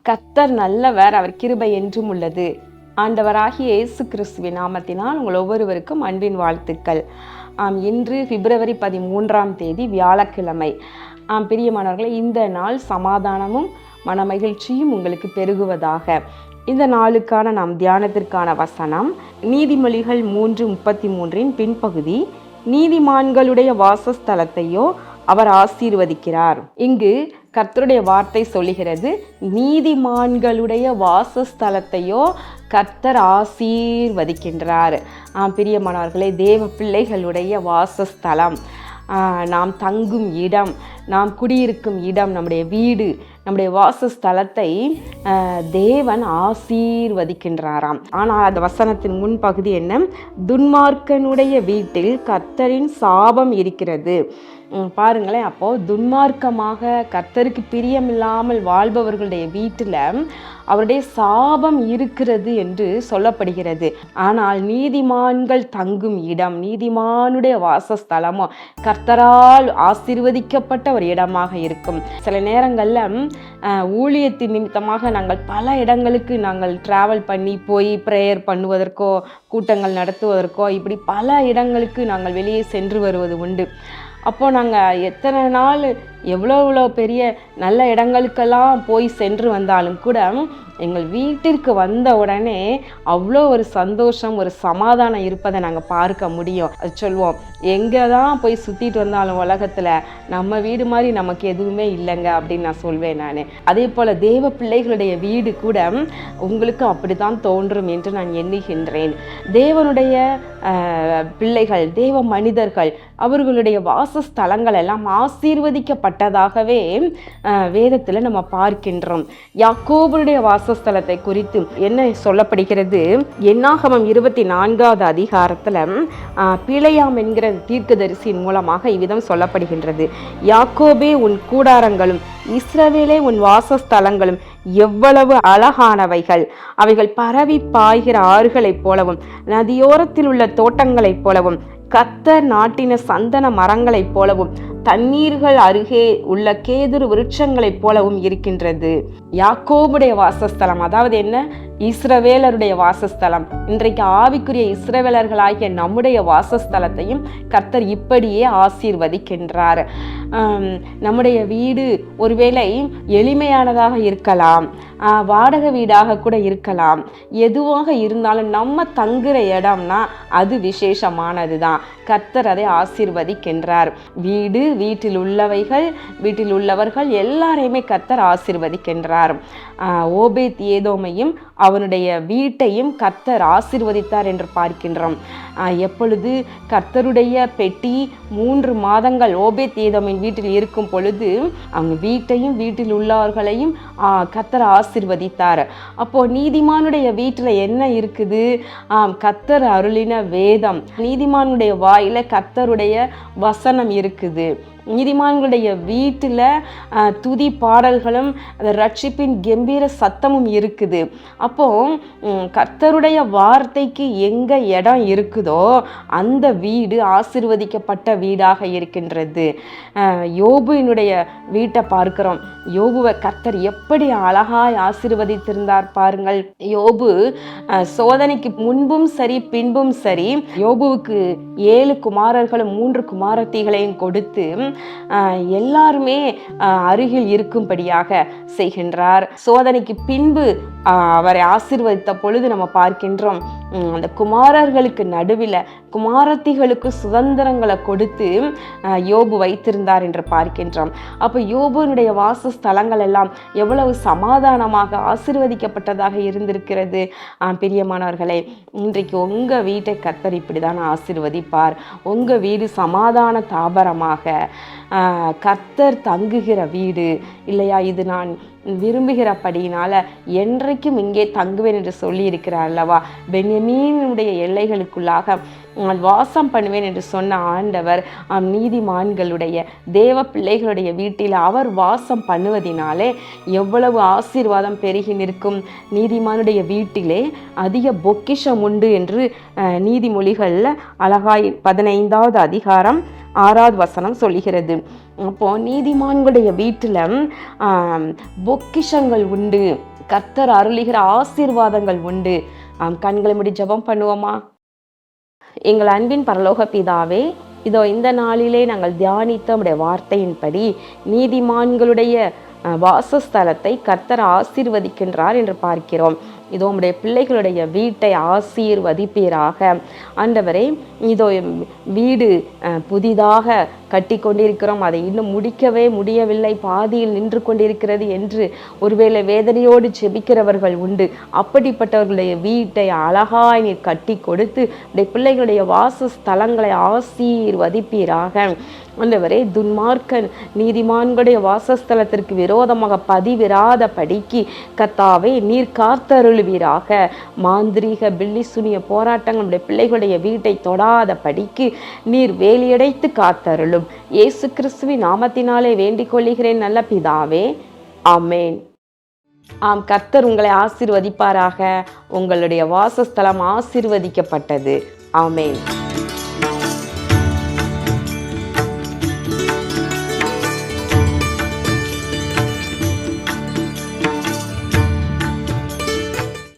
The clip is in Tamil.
கர்த்தர் நல்லவர், அவர் கிருபை என்றும் உள்ளது. ஆண்டவராகிய இயேசு கிறிஸ்துவின் நாமத்தினால் உங்கள் ஒவ்வொருவருக்கும் அன்பின் வாழ்த்துக்கள். இன்று பிப்ரவரி 13 வியாழக்கிழமை. பிரியமானவர்களே, இந்த நாள் சமாதானமும் மனமகிழ்ச்சியும் உங்களுக்கு பெருகுவதாக. இந்த நாளுக்கான நாம் தியானத்திற்கான வசனம் நீதிமொழிகள் 3:33 பின்பகுதி. நீதிமான்களுடைய வாசஸ்தலத்தையோ அவர் ஆசீர்வதிக்கிறார். இங்கு கர்த்தருடைய வார்த்தை சொல்லுகிறது, நீதிமான்களுடைய வாசஸ்தலத்தையோ கர்த்தர் ஆசீர்வதிக்கின்றார். பிரியமானவர்களே, தேவ பிள்ளைகளுடைய வாசஸ்தலம், நாம் தங்கும் இடம், நாம் குடியிருக்கும் இடம், நம்முடைய வீடு, நம்முடைய வாசஸ்தலத்தை தேவன் ஆசீர்வதிக்கின்றாராம். ஆனால் அந்த வசனத்தின் முன்பகுதி என்ன? துன்மார்க்கனுடைய வீட்டில் கர்த்தரின் சாபம் இருக்கிறது. பாருங்களேன், அப்போ துன்மார்க்கமாக கர்த்தருக்கு பிரியமில்லாமல் வாழ்பவர்களுடைய வீட்டில் அவருடைய சாபம் இருக்கிறது என்று சொல்லப்படுகிறது. ஆனால் நீதிமான்கள் தங்கும் இடம், நீதிமானுடைய வாசஸ்தலமோ கர்த்தரால் ஆசீர்வதிக்கப்பட்ட ஒரு இடமாக இருக்கும். சில நேரங்களில் ஊழியத்தின் நிமித்தமாக நாங்கள் பல இடங்களுக்கு நாங்கள் டிராவல் பண்ணி போய் ப்ரேயர் பண்ணுவதற்கோ கூட்டங்கள் நடத்துவதற்கோ இப்படி பல இடங்களுக்கு நாங்கள் வெளியே சென்று வருவது உண்டு. அப்போது நாங்கள் எத்தனை நாள் எவ்வளோ பெரிய நல்ல இடங்களுக்கெல்லாம் போய் சென்று வந்தாலும் கூட எங்கள் வீட்டிற்கு வந்த உடனே அவ்வளோ ஒரு சந்தோஷம், ஒரு சமாதானம் இருப்பதை நாங்கள் பார்க்க முடியும். அது சொல்லுவோம், எங்கே தான் போய் சுற்றிட்டு வந்தாலும் உலகத்தில் நம்ம வீடு மாதிரி நமக்கு எதுவுமே இல்லைங்க அப்படின்னு நான் சொல்வேன் நான். அதே போல் தேவ பிள்ளைகளுடைய வீடு கூட உங்களுக்கு அப்படி தான் தோன்றும் என்று நான் எண்ணுகின்றேன். தேவனுடைய பிள்ளைகள், தேவ மனிதர்கள், அவர்களுடைய வாசஸ்தலங்கள் எல்லாம் ஆசீர்வதிக்கப்பட்டதாகவே வேதத்தில் நம்ம பார்க்கின்றோம். யாக்கோபுடைய வாசஸ்தலத்தை குறித்து என்ன சொல்லப்படுகிறது? என்னாகமம் 24வது அதிகாரத்தில் பிலேயாம் என்கிற தீர்க்கதரிசியின் மூலமாக இவ்விதம் சொல்லப்படுகின்றது. யாக்கோபே உன் கூடாரங்களும் இஸ்ரவேலே உன் வாசஸ்தலங்களும் எவ்வளவு அழகானவைகள்! அவைகள் பரவி பாய்கிற ஆறுகளைப் போலவும் நதியோரத்தில் உள்ள தோட்டங்களைப் போலவும் கர்த்தர் நாட்டின சந்தன மரங்களைப் போலவும் தண்ணீர்கள் அருகே உள்ள கேதுரு விருட்சங்களைப் போலவும் இருக்கின்றது. யாக்கோபுடைய வாசஸ்தலம், அதாவது என்ன? இஸ்ரவேலருடைய வாசஸ்தலம். இன்றைக்கு ஆவிக்குரிய இஸ்ரவேலர்களாகிய நம்முடைய வாசஸ்தலத்தையும் கர்த்தர் இப்படியே ஆசீர்வதிக்கின்றார். நம்முடைய வீடு ஒருவேளை எளிமையானதாக இருக்கலாம், வாடகை வீடாக கூட இருக்கலாம். எதுவாக இருந்தாலும் நம்ம தங்குற இடம்னா அது விசேஷமானது தான். கர்த்தர் அதை ஆசீர்வதிக்கின்றார். வீடு, வீட்டில் உள்ளவைகள், வீட்டில் உள்ளவர்கள் எல்லாரையுமே கர்த்தர் ஆசீர்வதிக்கின்றார். ஓபேத் ஏதோமையும் அவனுடைய வீட்டையும் கர்த்தர் ஆசீர்வதித்தார் என்று பார்க்கின்றோம். எப்பொழுது கர்த்தருடைய பெட்டி 3 மாதங்கள் ஓபேத் ஏதோமின் வீட்டில் இருக்கும் பொழுது அவங்க வீட்டையும் வீட்டில் உள்ளவர்களையும் கர்த்தர் ஆசீர்வதித்தார். அப்போ நீதிமானுடைய வீட்டில் என்ன இருக்குது? கர்த்தர் அருளின வேதம், நீதிமானுடைய வாயில கர்த்தருடைய வசனம் இருக்குது. நீதிமான்களுடைய வீட்டில் துதி பாடல்களும் ரட்சிப்பின் கம்பீர சத்தமும் இருக்குது. அப்போ கர்த்தருடைய வார்த்தைக்கு எங்க இடம் இருக்குதோ அந்த வீடு ஆசீர்வதிக்கப்பட்ட வீடாக இருக்கின்றது. யோபுவினுடைய வீட்டை பார்க்கிறோம். யோபுவை கர்த்தர் எப்படி அழகாய் ஆசீர்வதித்திருந்தார் பாருங்கள். யோபு சோதனைக்கு முன்பும் சரி பின்பும் சரி யோபுவுக்கு 7 குமாரர்களும் 3 குமாரத்திகளையும் கொடுத்து எல்லாருமே அருகில் இருக்கும்படியாக செய்கின்றார். சோதனைக்கு பின்பு அவரை ஆசீர்வதித்த பொழுது நம்ம பார்க்கின்றோம், அந்த குமாரர்களுக்கு நடுவில் குமாரத்திகளுக்கு சுதந்திரங்களை கொடுத்து யோபு வைத்திருந்தார் என்று பார்க்கின்றோம். அப்போ யோபுனுடைய வாசஸ்தலங்கள் எல்லாம் எவ்வளவு சமாதானமாக ஆசீர்வதிக்கப்பட்டதாக இருந்திருக்கிறது. பிரியமானவர்களே, இன்றைக்கு உங்கள் வீட்டை கர்த்தர் இப்படி தான் ஆசீர்வதிப்பார். உங்கள் வீடு சமாதான தாபரமாக கர்த்தர் தங்குகிற வீடு இல்லையா? இது நான் விரும்புகிறபடியினால என்றைக்கும் இங்கே தங்குவேன் என்று சொல்லி இருக்கிறார் அல்லவா? பென்யமீனுடைய எல்லைகளுக்குள்ளாக வாசம் பண்ணுவேன் என்று சொன்ன ஆண்டவர் நீதிமான்களுடைய தேவ பிள்ளைகளுடைய வீட்டில் அவர் வாசம் பண்ணுவதினாலே எவ்வளவு ஆசீர்வாதம் பெருகி நிற்கும். நீதிமானுடைய வீட்டிலே அதிக பொக்கிஷம் உண்டு என்று நீதிமொழிகள் அழகாய் 15வது அதிகாரம் 6வது வசனம் சொல்லுகிறது. அப்போ நீதிமான்களுடைய வீட்டில் பொக்கிஷங்கள் உண்டு. கர்த்தர் அருளுகிற ஆசீர்வாதங்கள் உண்டு. கண்களை மூடி ஜெபம் பண்ணுவோமா? எங்கள் அன்பின் பரலோக பிதாவே, இதோ இந்த நாளிலே நாங்கள் தியானித்த உம்முடைய வார்த்தையின்படி நீதிமான்களுடைய வாசஸ்தலத்தை கர்த்தர் ஆசீர்வதிக்கின்றார் என்று பார்க்கிறோம். இதோ உம்முடைய பிள்ளைகளுடைய வீட்டை ஆசீர்வதிப்பீராக. ஆண்டவரே, இதோ வீடு புதிதாக கட்டி கொண்டிருக்கிறோம், அதை இன்னும் முடிக்கவே முடியவில்லை, பாதியில் நின்று கொண்டிருக்கிறது என்று ஒருவேளை வேதனையோடு ஜெபிக்கிறவர்கள் உண்டு. அப்படிப்பட்டவர்களுடைய வீட்டை அழகாய் நீர் கட்டி கொடுத்து உடைய பிள்ளைகளுடைய வாசஸ்தலங்களை ஆசீர்வதிப்பீராக. ஆண்டவரே, துன்மார்க்கன் நீதிமான்களுடைய வாசஸ்தலத்திற்கு விரோதமாக பதிவிராத படிக்கு கர்த்தாவே நீர் காத்தருளுவீராக. மாந்திரீக பில்லி சுனிய போராட்டங்களுடைய பிள்ளைகளுடைய வீட்டை தொடாத படிக்கு நீர் வேலியடைத்து காத்தருளும். இயேசு கிறிஸ்துவின் நாமத்தினாலே வேண்டிக் கொள்கிறேன் நல்ல பிதாவே, ஆமேன். கர்த்தர் உங்களை ஆசீர்வதிப்பாராக. உங்களுடைய வாசஸ்தலம் ஆசீர்வதிக்கப்பட்டது. ஆமேன்.